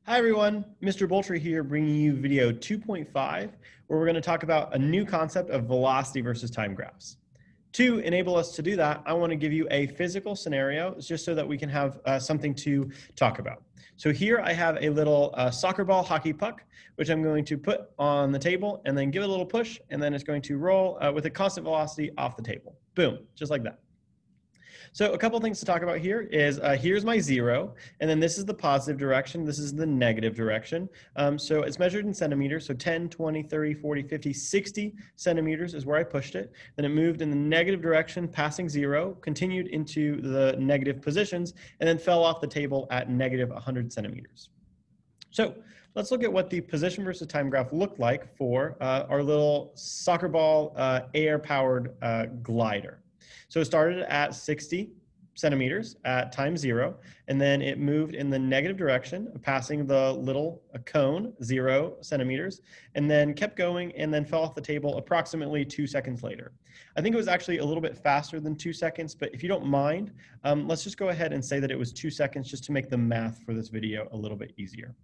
Hi everyone, Mr. Boltri here bringing you video 2.5 where we're going to talk about a new concept of velocity versus time graphs. To enable us to do that, I want to give you a physical scenario just so that we can have something to talk about. So here I have a little soccer ball hockey puck, which I'm going to put on the table and then give it a little push, and then it's going to roll with a constant velocity off the table. Boom, just like that. So a couple things to talk about here is here's my 0, and then this is the positive direction, this is the negative direction. So it's measured in centimeters, so 10, 20, 30, 40, 50, 60 centimeters is where I pushed it. Then it moved in the negative direction, passing 0, continued into the negative positions, and then fell off the table at negative 100 centimeters. So let's look at what the position versus time graph looked like for our little soccer ball air-powered glider. So it started at 60 centimeters at time 0, and then it moved in the negative direction, passing the little cone, 0 centimeters, and then kept going and then fell off the table approximately 2 seconds later. I think it was actually a little bit faster than 2 seconds, but if you don't mind, let's just go ahead and say that it was 2 seconds just to make the math for this video a little bit easier.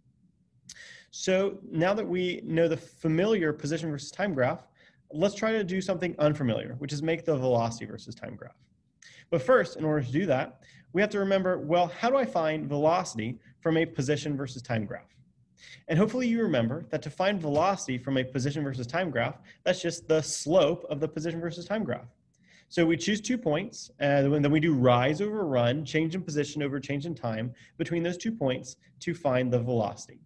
So now that we know the familiar position versus time graph, let's try to do something unfamiliar, which is make the velocity versus time graph. But first, in order to do that, we have to remember, well, how do I find velocity from a position versus time graph? And hopefully you remember that to find velocity from a position versus time graph, that's just the slope of the position versus time graph. So we choose 2 points, and then we do rise over run, change in position over change in time between those 2 points to find the velocity.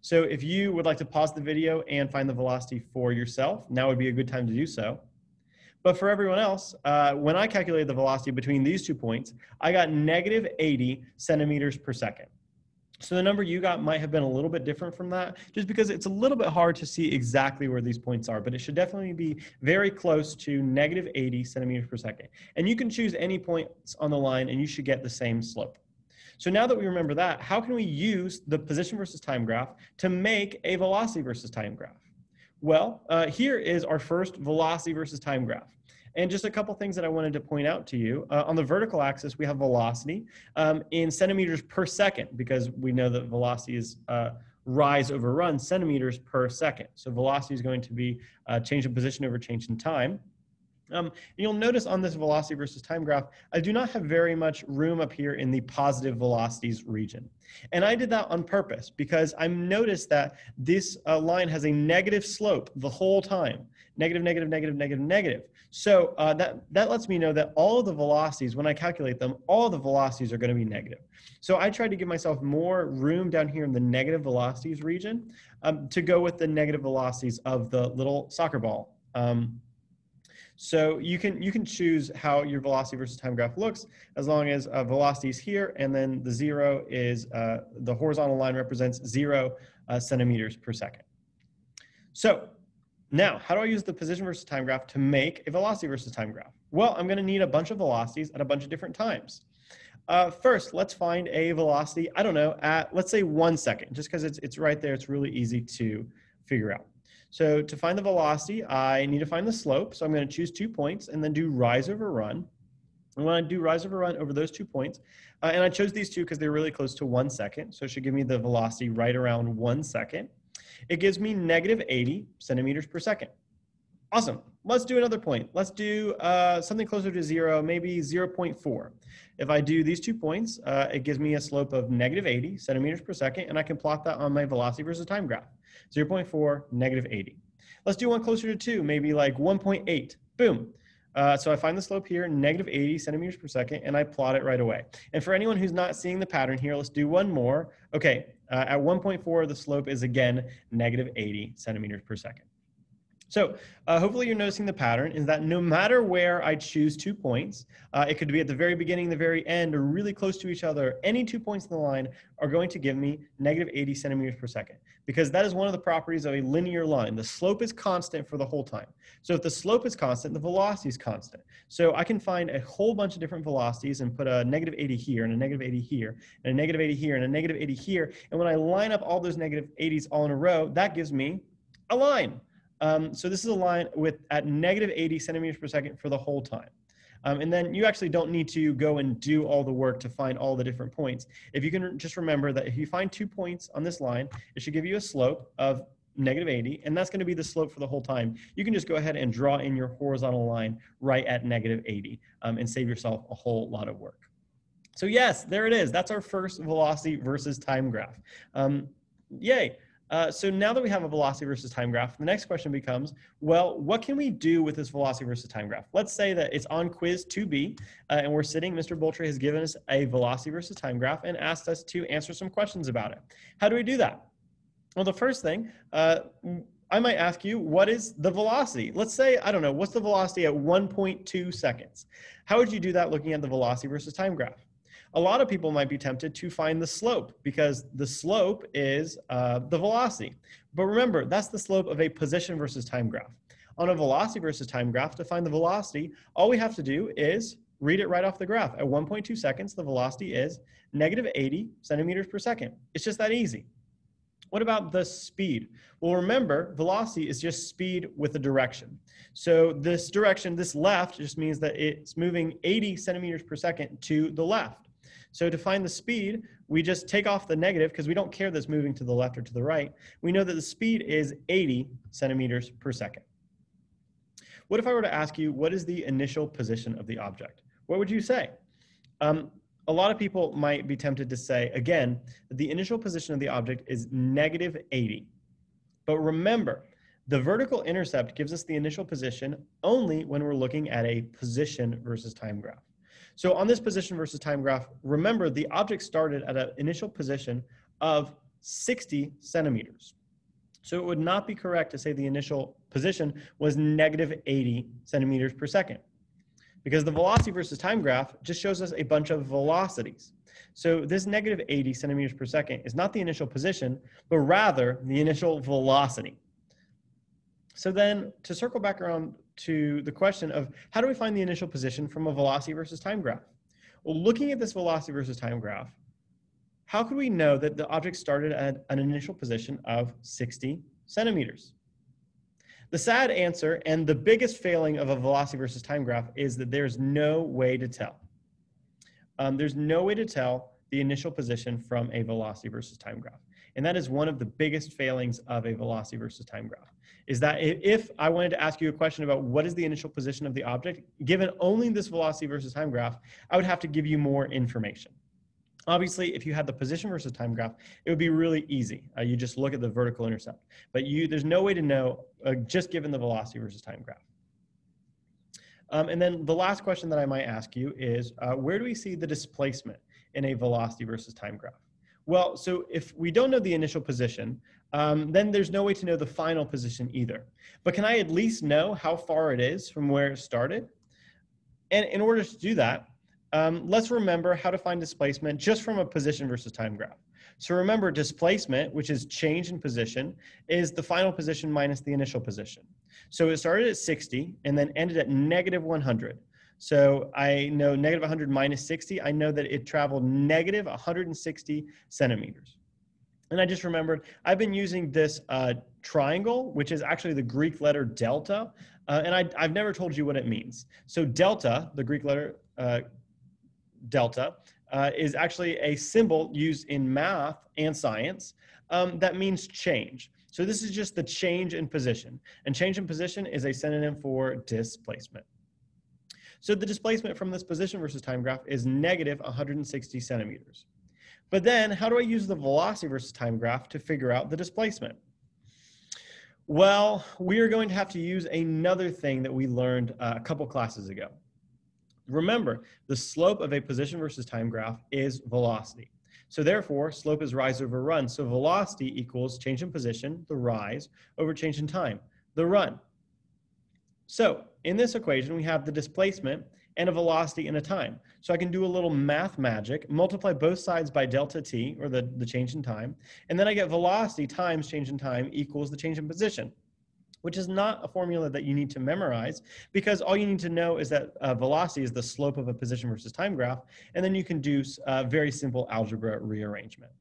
So if you would like to pause the video and find the velocity for yourself, now would be a good time to do so. But for everyone else, when I calculated the velocity between these 2 points, I got negative 80 centimeters per second. So the number you got might have been a little bit different from that, just because it's a little bit hard to see exactly where these points are, but it should definitely be very close to negative 80 centimeters per second. And you can choose any points on the line and you should get the same slope. So now that we remember that, how can we use the position versus time graph to make a velocity versus time graph? Well, here is our first velocity versus time graph. And just a couple things that I wanted to point out to you. On the vertical axis, we have velocity in centimeters per second, because we know that velocity is rise over run, centimeters per second. So velocity is going to be change in position over change in time. You'll notice on this velocity versus time graph, I do not have very much room up here in the positive velocities region. And I did that on purpose because I noticed that this line has a negative slope the whole time. Negative, negative, negative, negative, negative. So that lets me know that all of the velocities, when I calculate them, all of the velocities are going to be negative. So I tried to give myself more room down here in the negative velocities region to go with the negative velocities of the little soccer ball. So you can choose how your velocity versus time graph looks, as long as velocity is here, and then the 0 is the horizontal line represents 0 centimeters per second. So now, how do I use the position versus time graph to make a velocity versus time graph? Well, I'm going to need a bunch of velocities at a bunch of different times. First, let's find a velocity, I don't know, at let's say 1 second, just because it's right there. It's really easy to figure out. So to find the velocity, I need to find the slope. So I'm going to choose 2 points and then do rise over run. And when I do rise over run over those 2 points, and I chose these two because they're really close to 1 second. So it should give me the velocity right around 1 second. It gives me negative 80 centimeters per second. Awesome. Let's do another point. Let's do something closer to 0, maybe 0.4. If I do these 2 points, it gives me a slope of negative 80 centimeters per second, and I can plot that on my velocity versus time graph. 0.4, negative 80. Let's do one closer to 2, maybe like 1.8. Boom. So I find the slope here, negative 80 centimeters per second, and I plot it right away. And for anyone who's not seeing the pattern here, let's do one more. Okay, at 1.4, the slope is again negative 80 centimeters per second. So hopefully you're noticing the pattern is that no matter where I choose 2 points, it could be at the very beginning, the very end, or really close to each other, any 2 points in the line are going to give me negative 80 centimeters per second, because that is one of the properties of a linear line. The slope is constant for the whole time. So if the slope is constant, the velocity is constant. So I can find a whole bunch of different velocities and put a negative 80 here, and a negative 80 here, and a negative 80 here, and a negative 80 here. And when I line up all those negative 80s all in a row, that gives me a line. So this is a line at negative 80 centimeters per second for the whole time. And then you actually don't need to go and do all the work to find all the different points. If you can just remember that if you find 2 points on this line, it should give you a slope of -80, and that's going to be the slope for the whole time. You can just go ahead and draw in your horizontal line right at -80 and save yourself a whole lot of work. So yes, there it is. That's our first velocity versus time graph. Yay. So now that we have a velocity versus time graph, the next question becomes, well, what can we do with this velocity versus time graph? Let's say that it's on quiz 2B, and we're sitting, Mr. Boltri has given us a velocity versus time graph and asked us to answer some questions about it. How do we do that? Well, the first thing, I might ask you, what is the velocity? Let's say, I don't know, what's the velocity at 1.2 seconds? How would you do that looking at the velocity versus time graph? A lot of people might be tempted to find the slope because the slope is the velocity. But remember, that's the slope of a position versus time graph. On a velocity versus time graph, to find the velocity, all we have to do is read it right off the graph. At 1.2 seconds, the velocity is -80 centimeters per second. It's just that easy. What about the speed? Well, remember, velocity is just speed with a direction. So this direction, this left, just means that it's moving 80 centimeters per second to the left. So to find the speed, we just take off the negative because we don't care that it's moving to the left or to the right. We know that the speed is 80 centimeters per second. What if I were to ask you, what is the initial position of the object? What would you say? A lot of people might be tempted to say, again, that the initial position of the object is -80. But remember, the vertical intercept gives us the initial position only when we're looking at a position versus time graph. So on this position versus time graph, remember the object started at an initial position of 60 centimeters. So it would not be correct to say the initial position was -80 centimeters per second, because the velocity versus time graph just shows us a bunch of velocities. So this -80 centimeters per second is not the initial position, but rather the initial velocity. So then to circle back around to the question of how do we find the initial position from a velocity versus time graph? Well, looking at this velocity versus time graph, how could we know that the object started at an initial position of 60 centimeters? The sad answer and the biggest failing of a velocity versus time graph is that there's no way to tell. There's no way to tell the initial position from a velocity versus time graph. And that is one of the biggest failings of a velocity versus time graph, is that if I wanted to ask you a question about what is the initial position of the object, given only this velocity versus time graph, I would have to give you more information. Obviously, if you had the position versus time graph, it would be really easy. You just look at the vertical intercept. But there's no way to know just given the velocity versus time graph. And then the last question that I might ask you is, where do we see the displacement in a velocity versus time graph? Well, so if we don't know the initial position, then there's no way to know the final position either. But can I at least know how far it is from where it started? And in order to do that, let's remember how to find displacement just from a position versus time graph. So remember, displacement, which is change in position, is the final position minus the initial position. So it started at 60 and then ended at -100. So I know -100 minus 60, I know that it traveled -160 centimeters. And I just remembered, I've been using this triangle, which is actually the Greek letter delta, and I've never told you what it means. So delta, the Greek letter delta, is actually a symbol used in math and science that means change. So this is just the change in position. And change in position is a synonym for displacement. So the displacement from this position versus time graph is -160 centimeters. But then how do I use the velocity versus time graph to figure out the displacement? Well, we are going to have to use another thing that we learned a couple classes ago. Remember, the slope of a position versus time graph is velocity. So therefore, slope is rise over run. So velocity equals change in position, the rise, over change in time, the run. So in this equation, we have the displacement and a velocity and a time. So I can do a little math magic, multiply both sides by delta t, or the change in time, and then I get velocity times change in time equals the change in position, which is not a formula that you need to memorize, because all you need to know is that velocity is the slope of a position versus time graph, and then you can do very simple algebra rearrangement.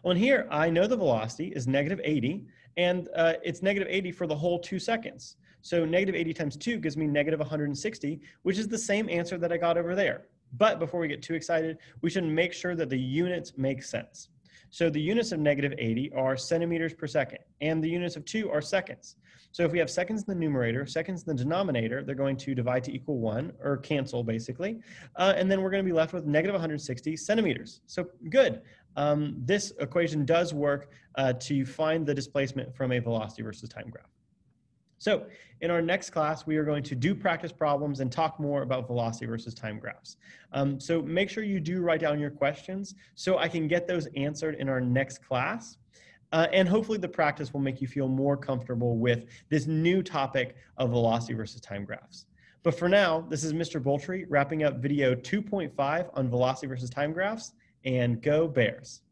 Well, and here I know the velocity is -80, and it's -80 for the whole 2 seconds. So negative 80 times 2 gives me negative 160, which is the same answer that I got over there. But before we get too excited, we should make sure that the units make sense. So the units of negative 80 are centimeters per second, and the units of 2 are seconds. So if we have seconds in the numerator, seconds in the denominator, they're going to divide to equal 1, or cancel basically. And then we're going to be left with negative 160 centimeters. So good. This equation does work to find the displacement from a velocity versus time graph. So in our next class, we are going to do practice problems and talk more about velocity versus time graphs. So make sure you do write down your questions so I can get those answered in our next class. And hopefully the practice will make you feel more comfortable with this new topic of velocity versus time graphs. But for now, this is Mr. Boltri wrapping up video 2.5 on velocity versus time graphs, and go Bears.